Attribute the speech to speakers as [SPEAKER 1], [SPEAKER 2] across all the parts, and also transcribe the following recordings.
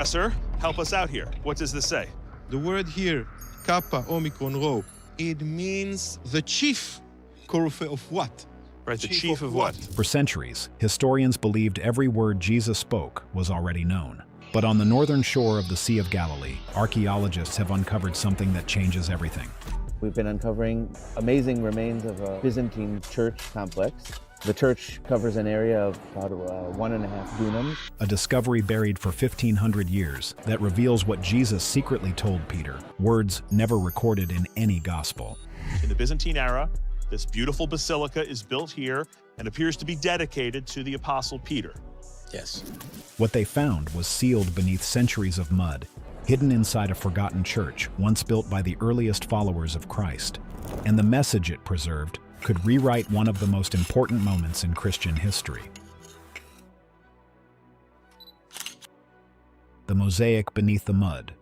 [SPEAKER 1] Professor, help us out here. What does this say?
[SPEAKER 2] The word here, Kappa Omicron Rho, it means the chief. Of what?
[SPEAKER 1] Right, the chief of what?
[SPEAKER 3] For centuries, historians believed every word Jesus spoke was already known. But on the northern shore of the Sea of Galilee, archaeologists have uncovered something that changes everything.
[SPEAKER 4] We've been uncovering amazing remains of a Byzantine church complex. The church covers an area of about 1.5 dunams.
[SPEAKER 3] A discovery buried for 1,500 years that reveals what Jesus secretly told Peter, words never recorded in any gospel.
[SPEAKER 1] In the Byzantine era, this beautiful basilica is built here and appears to be dedicated to the Apostle Peter.
[SPEAKER 5] Yes.
[SPEAKER 3] What they found was sealed beneath centuries of mud, hidden inside a forgotten church once built by the earliest followers of Christ. And the message it preserved could rewrite one of the most important moments in Christian history. The mosaic beneath the mud.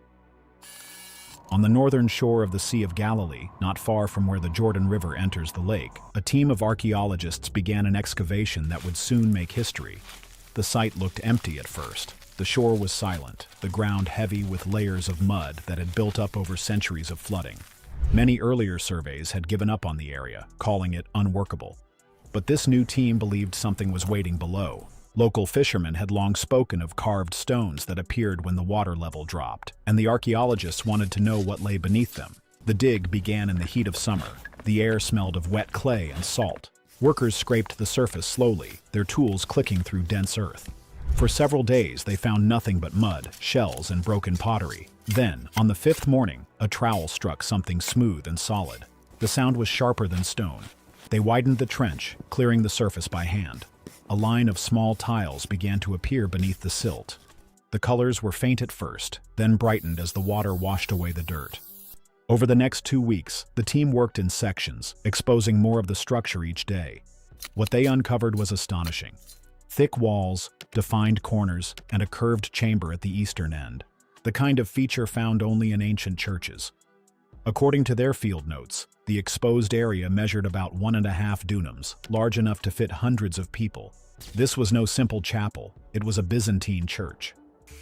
[SPEAKER 3] On the northern shore of the Sea of Galilee, not far from where the Jordan River enters the lake, a team of archaeologists began an excavation that would soon make history. The site looked empty at first. The shore was silent, the ground heavy with layers of mud that had built up over centuries of flooding. Many earlier surveys had given up on the area, calling it unworkable. But this new team believed something was waiting below. Local fishermen had long spoken of carved stones that appeared when the water level dropped, and the archaeologists wanted to know what lay beneath them. The dig began in the heat of summer. The air smelled of wet clay and salt. Workers scraped the surface slowly, their tools clicking through dense earth. For several days, they found nothing but mud, shells, and broken pottery. Then, on the 5th morning, a trowel struck something smooth and solid. The sound was sharper than stone. They widened the trench, clearing the surface by hand. A line of small tiles began to appear beneath the silt. The colors were faint at first, then brightened as the water washed away the dirt. Over the next 2 weeks, the team worked in sections, exposing more of the structure each day. What they uncovered was astonishing. Thick walls, defined corners, and a curved chamber at the eastern end. The kind of feature found only in ancient churches. According to their field notes, the exposed area measured about 1.5 dunams, large enough to fit hundreds of people. This was no simple chapel, it was a Byzantine church.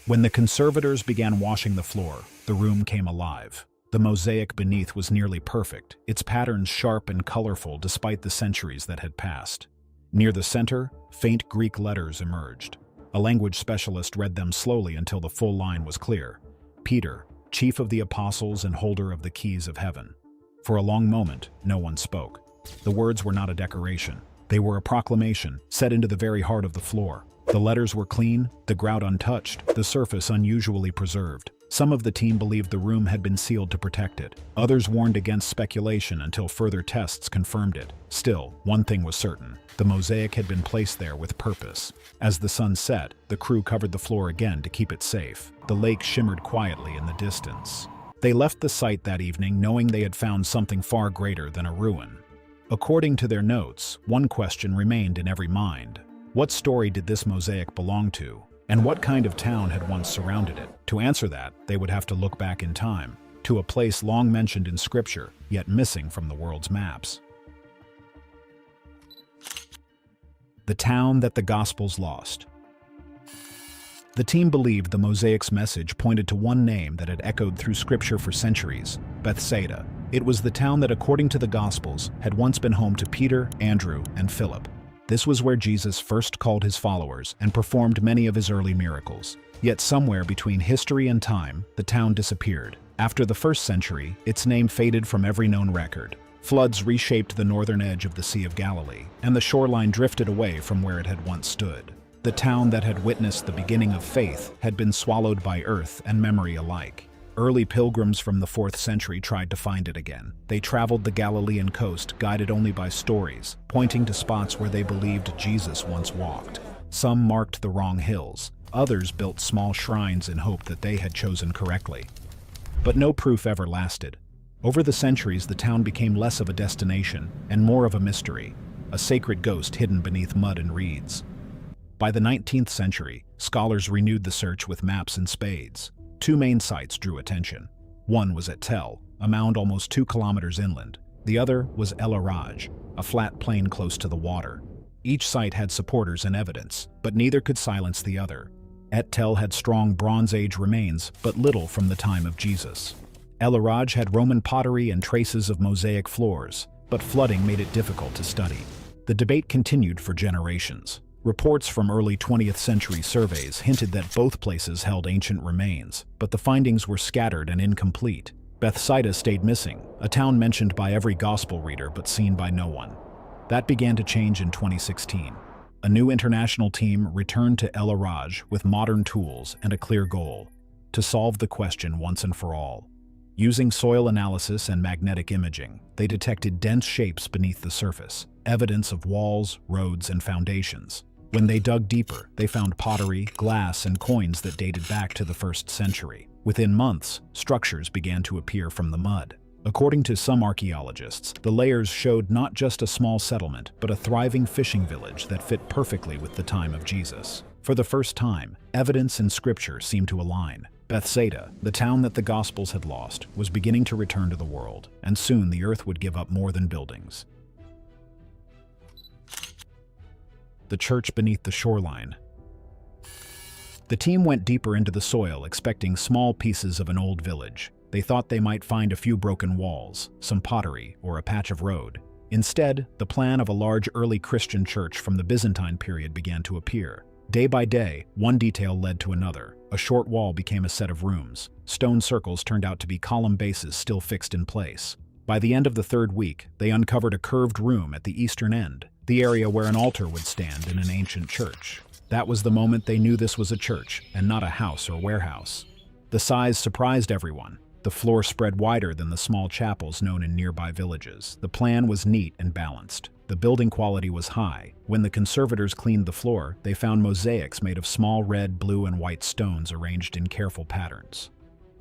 [SPEAKER 3] When the conservators began washing the floor, the room came alive. The mosaic beneath was nearly perfect, its patterns sharp and colorful despite the centuries that had passed. Near the center, faint Greek letters emerged. A language specialist read them slowly until the full line was clear. Peter, chief of the apostles and holder of the keys of heaven. For a long moment, no one spoke. The words were not a decoration. They were a proclamation, set into the very heart of the floor. The letters were clean, the grout untouched, the surface unusually preserved. Some of the team believed the room had been sealed to protect it. Others warned against speculation until further tests confirmed it. Still, one thing was certain. The mosaic had been placed there with purpose. As the sun set, the crew covered the floor again to keep it safe. The lake shimmered quietly in the distance. They left the site that evening knowing they had found something far greater than a ruin. According to their notes, one question remained in every mind. What story did this mosaic belong to? And what kind of town had once surrounded it? To answer that, they would have to look back in time, to a place long mentioned in Scripture, yet missing from the world's maps. The town that the Gospels lost. The team believed the mosaic's message pointed to one name that had echoed through Scripture for centuries: Bethsaida. It was the town that, according to the Gospels, had once been home to Peter, Andrew, and Philip. This was where Jesus first called his followers and performed many of his early miracles. Yet somewhere between history and time, the town disappeared. After the 1st century, its name faded from every known record. Floods reshaped the northern edge of the Sea of Galilee, and the shoreline drifted away from where it had once stood. The town that had witnessed the beginning of faith had been swallowed by earth and memory alike. Early pilgrims from the 4th century tried to find it again. They traveled the Galilean coast, guided only by stories, pointing to spots where they believed Jesus once walked. Some marked the wrong hills. Others built small shrines in hope that they had chosen correctly. But no proof ever lasted. Over the centuries, the town became less of a destination and more of a mystery, a sacred ghost hidden beneath mud and reeds. By the 19th century, scholars renewed the search with maps and spades. 2 main sites drew attention. One was at Tel, a mound almost 2 kilometers inland. The other was El Araj, a flat plain close to the water. Each site had supporters and evidence, but neither could silence the other. Et Tel had strong Bronze Age remains, but little from the time of Jesus. El Araj had Roman pottery and traces of mosaic floors, but flooding made it difficult to study. The debate continued for generations. Reports from early 20th century surveys hinted that both places held ancient remains, but the findings were scattered and incomplete. Bethsaida stayed missing, a town mentioned by every gospel reader but seen by no one. That began to change in 2016. A new international team returned to El Araj with modern tools and a clear goal: to solve the question once and for all. Using soil analysis and magnetic imaging, they detected dense shapes beneath the surface, evidence of walls, roads, and foundations. When they dug deeper, they found pottery, glass, and coins that dated back to the 1st century. Within months, structures began to appear from the mud. According to some archaeologists, the layers showed not just a small settlement, but a thriving fishing village that fit perfectly with the time of Jesus. For the first time, evidence in Scripture seemed to align. Bethsaida, the town that the Gospels had lost, was beginning to return to the world, and soon the earth would give up more than buildings. The church beneath the shoreline. The team went deeper into the soil, expecting small pieces of an old village. They thought they might find a few broken walls, some pottery, or a patch of road. Instead, the plan of a large early Christian church from the Byzantine period began to appear. Day by day, one detail led to another. A short wall became a set of rooms. Stone circles turned out to be column bases still fixed in place. By the end of the 3rd week, they uncovered a curved room at the eastern end, the area where an altar would stand in an ancient church. That was the moment they knew this was a church and not a house or warehouse. The size surprised everyone. The floor spread wider than the small chapels known in nearby villages. The plan was neat and balanced. The building quality was high. When the conservators cleaned the floor, they found mosaics made of small red, blue, and white stones arranged in careful patterns.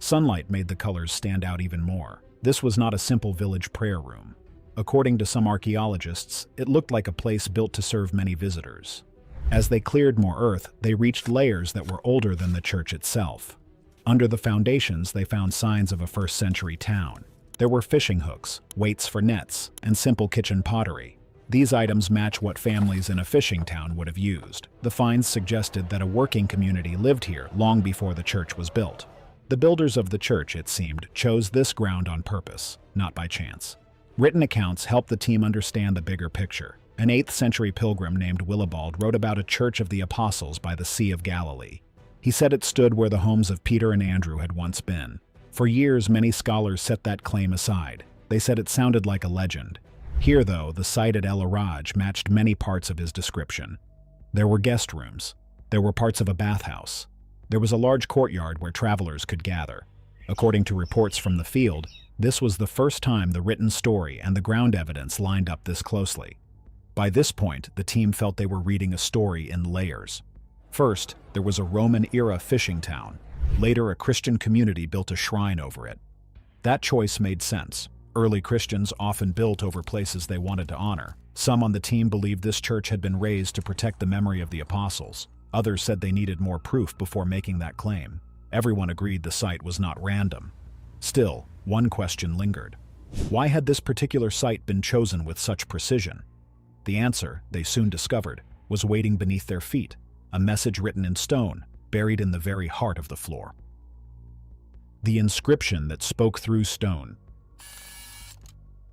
[SPEAKER 3] Sunlight made the colors stand out even more. This was not a simple village prayer room. According to some archaeologists, it looked like a place built to serve many visitors. As they cleared more earth, they reached layers that were older than the church itself. Under the foundations, they found signs of a 1st century town. There were fishing hooks, weights for nets, and simple kitchen pottery. These items match what families in a fishing town would have used. The finds suggested that a working community lived here long before the church was built. The builders of the church, it seemed, chose this ground on purpose, not by chance. Written accounts helped the team understand the bigger picture. An 8th century pilgrim named Willibald wrote about a church of the apostles by the Sea of Galilee. He said it stood where the homes of Peter and Andrew had once been. For years, many scholars set that claim aside. They said it sounded like a legend. Here, though, the site at El Araj matched many parts of his description. There were guest rooms. There were parts of a bathhouse. There was a large courtyard where travelers could gather. According to reports from the field, this was the first time the written story and the ground evidence lined up this closely. By this point, the team felt they were reading a story in layers. First, there was a Roman-era fishing town. Later, a Christian community built a shrine over it. That choice made sense. Early Christians often built over places they wanted to honor. Some on the team believed this church had been raised to protect the memory of the apostles. Others said they needed more proof before making that claim. Everyone agreed the site was not random. Still, one question lingered. Why had this particular site been chosen with such precision? The answer, they soon discovered, was waiting beneath their feet. A message written in stone, buried in the very heart of the floor. The inscription that spoke through stone.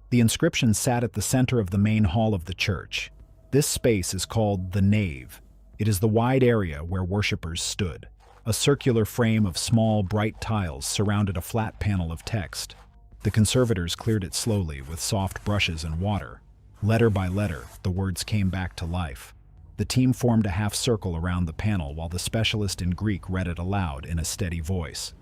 [SPEAKER 3] The inscription sat at the center of the main hall of the church. This space is called the nave. It is the wide area where worshippers stood. A circular frame of small, bright tiles surrounded a flat panel of text. The conservators cleared it slowly with soft brushes and water. Letter by letter, the words came back to life. The team formed a half circle around the panel while the specialist in Greek read it aloud in a steady voice.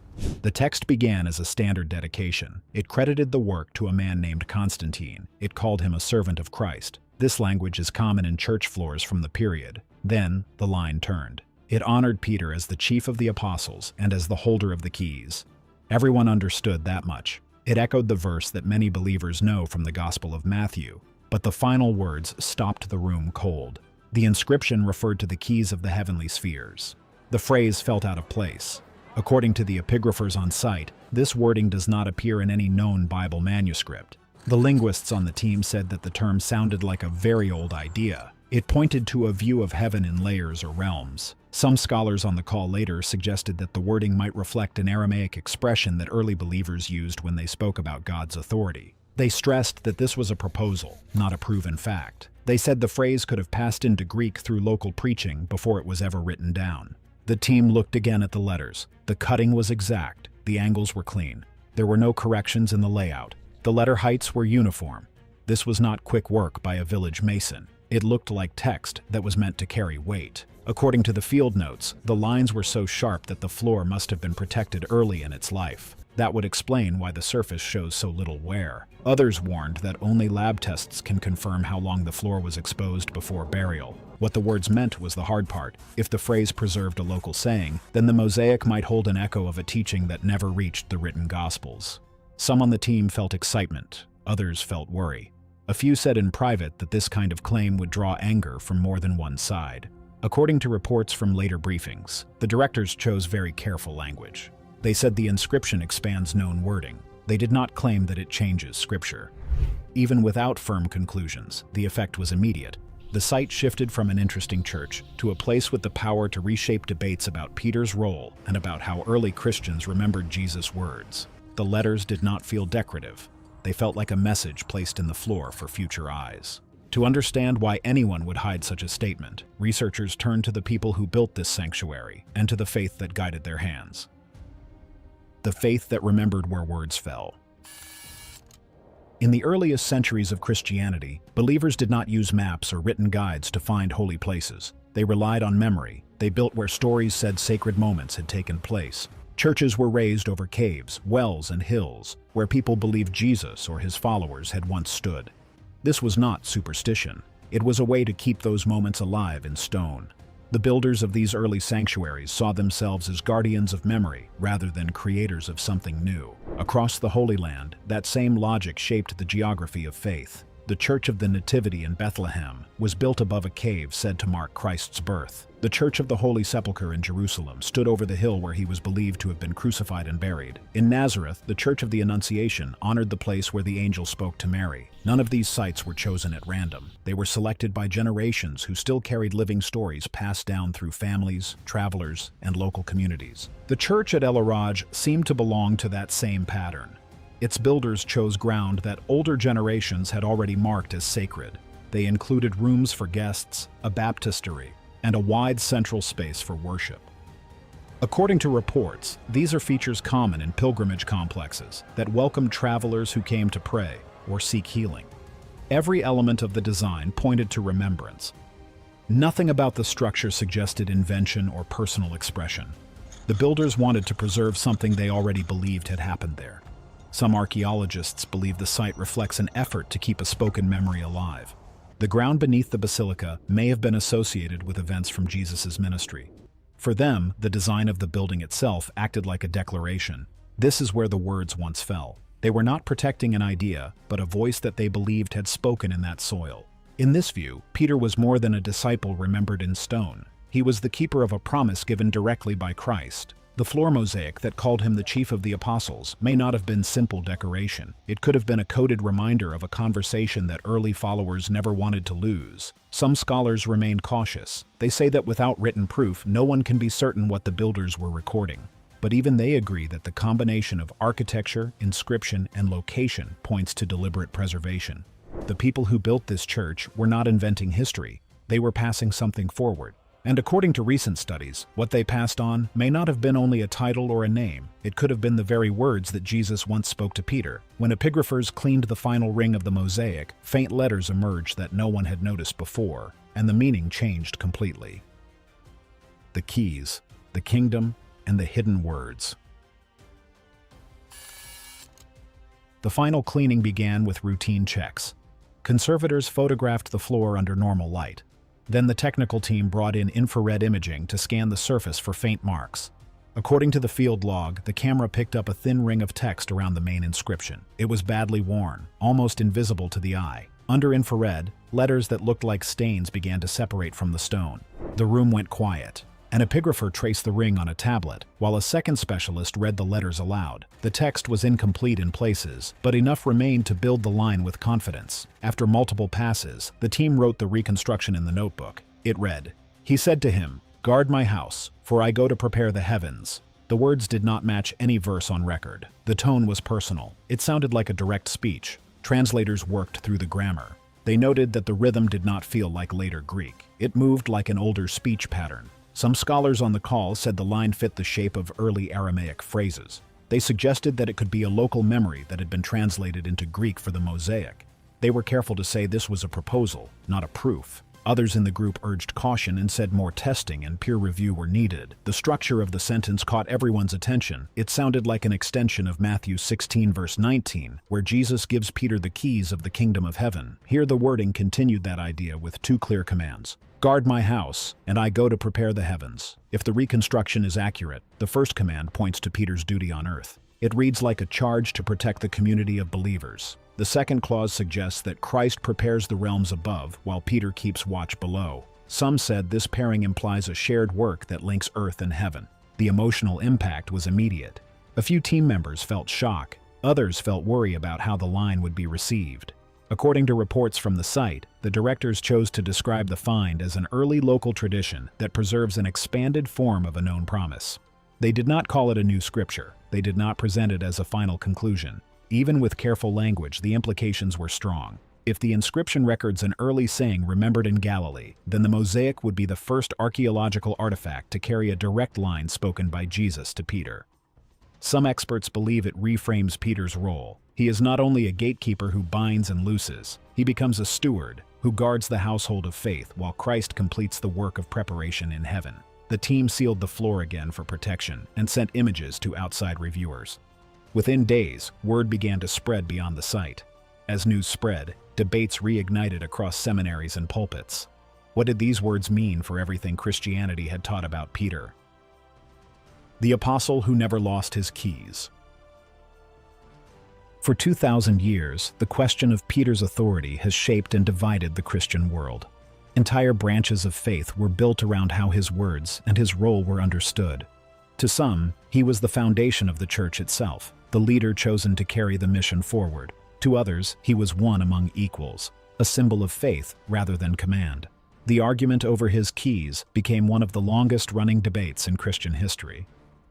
[SPEAKER 3] The text began as a standard dedication. It credited the work to a man named Constantine. It called him a servant of Christ. This language is common in church floors from the period. Then, the line turned. It honored Peter as the chief of the apostles and as the holder of the keys. Everyone understood that much. It echoed the verse that many believers know from the Gospel of Matthew. But the final words stopped the room cold. The inscription referred to the keys of the heavenly spheres. The phrase felt out of place. According to the epigraphers on site, this wording does not appear in any known Bible manuscript. The linguists on the team said that the term sounded like a very old idea. It pointed to a view of heaven in layers or realms. Some scholars on the call later suggested that the wording might reflect an Aramaic expression that early believers used when they spoke about God's authority. They stressed that this was a proposal, not a proven fact. They said the phrase could have passed into Greek through local preaching before it was ever written down. The team looked again at the letters. The cutting was exact. The angles were clean. There were no corrections in the layout. The letter heights were uniform. This was not quick work by a village mason. It looked like text that was meant to carry weight. According to the field notes, the lines were so sharp that the floor must have been protected early in its life. That would explain why the surface shows so little wear. Others warned that only lab tests can confirm how long the floor was exposed before burial. What the words meant was the hard part. If the phrase preserved a local saying, then the mosaic might hold an echo of a teaching that never reached the written Gospels. Some on the team felt excitement, others felt worry. A few said in private that this kind of claim would draw anger from more than one side. According to reports from later briefings, the directors chose very careful language. They said the inscription expands known wording. They did not claim that it changes scripture. Even without firm conclusions, the effect was immediate. The site shifted from an interesting church to a place with the power to reshape debates about Peter's role and about how early Christians remembered Jesus' words. The letters did not feel decorative. They felt like a message placed in the floor for future eyes. To understand why anyone would hide such a statement, researchers turned to the people who built this sanctuary and to the faith that guided their hands. The faith that remembered where words fell. In the earliest centuries of Christianity, believers did not use maps or written guides to find holy places. They relied on memory. They built where stories said sacred moments had taken place. Churches were raised over caves, wells, and hills, where people believed Jesus or his followers had once stood. This was not superstition. It was a way to keep those moments alive in stone. The builders of these early sanctuaries saw themselves as guardians of memory rather than creators of something new. Across the Holy Land, that same logic shaped the geography of faith. The Church of the Nativity in Bethlehem was built above a cave said to mark Christ's birth. The Church of the Holy Sepulchre in Jerusalem stood over the hill where he was believed to have been crucified and buried. In Nazareth, the Church of the Annunciation honored the place where the angel spoke to Mary. None of these sites were chosen at random. They were selected by generations who still carried living stories passed down through families, travelers, and local communities. The church at El Araj seemed to belong to that same pattern. Its builders chose ground that older generations had already marked as sacred. They included rooms for guests, a baptistery, and a wide central space for worship. According to reports, these are features common in pilgrimage complexes that welcome travelers who came to pray or seek healing. Every element of the design pointed to remembrance. Nothing about the structure suggested invention or personal expression. The builders wanted to preserve something they already believed had happened there. Some archaeologists believe the site reflects an effort to keep a spoken memory alive. The ground beneath the basilica may have been associated with events from Jesus' ministry. For them, the design of the building itself acted like a declaration. This is where the words once fell. They were not protecting an idea, but a voice that they believed had spoken in that soil. In this view, Peter was more than a disciple remembered in stone. He was the keeper of a promise given directly by Christ. The floor mosaic that called him the chief of the apostles may not have been simple decoration. It could have been a coded reminder of a conversation that early followers never wanted to lose. Some scholars remained cautious. They say that without written proof, no one can be certain what the builders were recording. But even they agree that the combination of architecture, inscription, and location points to deliberate preservation. The people who built this church were not inventing history. They were passing something forward. And according to recent studies, what they passed on may not have been only a title or a name. It could have been the very words that Jesus once spoke to Peter. When epigraphers cleaned the final ring of the mosaic, faint letters emerged that no one had noticed before, and the meaning changed completely. The keys, the kingdom, and the hidden words. The final cleaning began with routine checks. Conservators photographed the floor under normal light. Then the technical team brought in infrared imaging to scan the surface for faint marks. According to the field log, the camera picked up a thin ring of text around the main inscription. It was badly worn, almost invisible to the eye. Under infrared, letters that looked like stains began to separate from the stone. The room went quiet. An epigrapher traced the ring on a tablet, while a second specialist read the letters aloud. The text was incomplete in places, but enough remained to build the line with confidence. After multiple passes, the team wrote the reconstruction in the notebook. It read, "He said to him, 'Guard my house, for I go to prepare the heavens.'" The words did not match any verse on record. The tone was personal. It sounded like a direct speech. Translators worked through the grammar. They noted that the rhythm did not feel like later Greek. It moved like an older speech pattern. Some scholars on the call said the line fit the shape of early Aramaic phrases. They suggested that it could be a local memory that had been translated into Greek for the mosaic. They were careful to say this was a proposal, not a proof. Others in the group urged caution and said more testing and peer review were needed. The structure of the sentence caught everyone's attention. It sounded like an extension of Matthew 16 verse 19, where Jesus gives Peter the keys of the kingdom of heaven. Here the wording continued that idea with two clear commands. "Guard my house, and I go to prepare the heavens." If the reconstruction is accurate, the first command points to Peter's duty on earth. It reads like a charge to protect the community of believers. The second clause suggests that Christ prepares the realms above, while Peter keeps watch below. Some said this pairing implies a shared work that links earth and heaven. The emotional impact was immediate. A few team members felt shock. Others felt worry about how the line would be received. According to reports from the site, the directors chose to describe the find as an early local tradition that preserves an expanded form of a known promise. They did not call it a new scripture. They did not present it as a final conclusion. Even with careful language, the implications were strong. If the inscription records an early saying remembered in Galilee, then the mosaic would be the first archaeological artifact to carry a direct line spoken by Jesus to Peter. Some experts believe it reframes Peter's role. He is not only a gatekeeper who binds and looses, he becomes a steward who guards the household of faith while Christ completes the work of preparation in heaven. The team sealed the floor again for protection and sent images to outside reviewers. Within days, word began to spread beyond the site. As news spread, debates reignited across seminaries and pulpits. What did these words mean for everything Christianity had taught about Peter? The apostle who never lost his keys. For 2,000 years, the question of Peter's authority has shaped and divided the Christian world. Entire branches of faith were built around how his words and his role were understood. To some, he was the foundation of the church itself, the leader chosen to carry the mission forward. To others, he was one among equals, a symbol of faith rather than command. The argument over his keys became one of the longest-running debates in Christian history.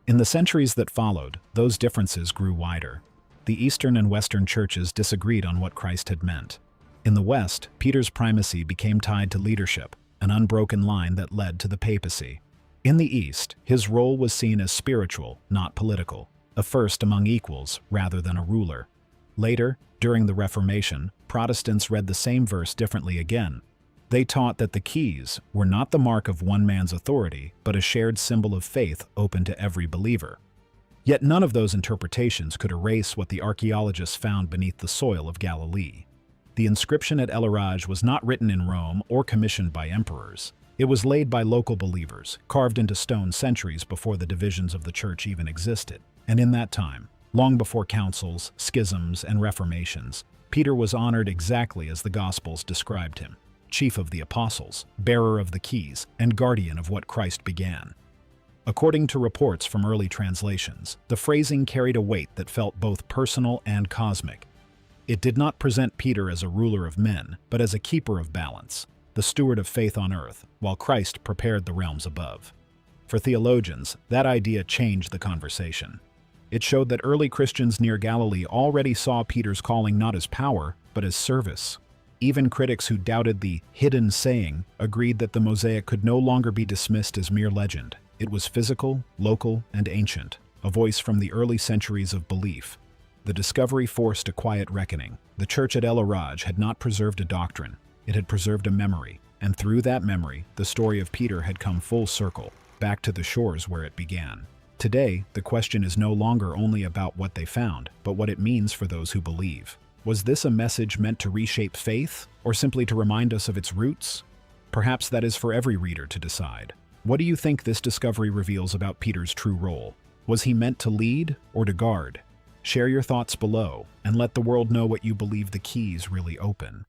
[SPEAKER 3] In the centuries that followed, those differences grew wider. The Eastern and Western churches disagreed on what Christ had meant. In the West, Peter's primacy became tied to leadership, an unbroken line that led to the papacy. In the East, his role was seen as spiritual, not political, a first among equals rather than a ruler. Later, during the Reformation, Protestants read the same verse differently again. They taught that the keys were not the mark of one man's authority, but a shared symbol of faith open to every believer. Yet none of those interpretations could erase what the archaeologists found beneath the soil of Galilee. The inscription at El Araj was not written in Rome or commissioned by emperors. It was laid by local believers, carved into stone centuries before the divisions of the church even existed. And in that time, long before councils, schisms, and reformations, Peter was honored exactly as the Gospels described him: chief of the apostles, bearer of the keys, and guardian of what Christ began. According to reports from early translations, the phrasing carried a weight that felt both personal and cosmic. It did not present Peter as a ruler of men, but as a keeper of balance, the steward of faith on earth, while Christ prepared the realms above. For theologians, that idea changed the conversation. It showed that early Christians near Galilee already saw Peter's calling not as power, but as service. Even critics who doubted the hidden saying agreed that the mosaic could no longer be dismissed as mere legend. It was physical, local, and ancient, a voice from the early centuries of belief. The discovery forced a quiet reckoning. The church at El Araj had not preserved a doctrine, it had preserved a memory, and through that memory, the story of Peter had come full circle, back to the shores where it began. Today, the question is no longer only about what they found, but what it means for those who believe. Was this a message meant to reshape faith, or simply to remind us of its roots? Perhaps that is for every reader to decide. What do you think this discovery reveals about Peter's true role? Was he meant to lead or to guard? Share your thoughts below, and let the world know what you believe the keys really open.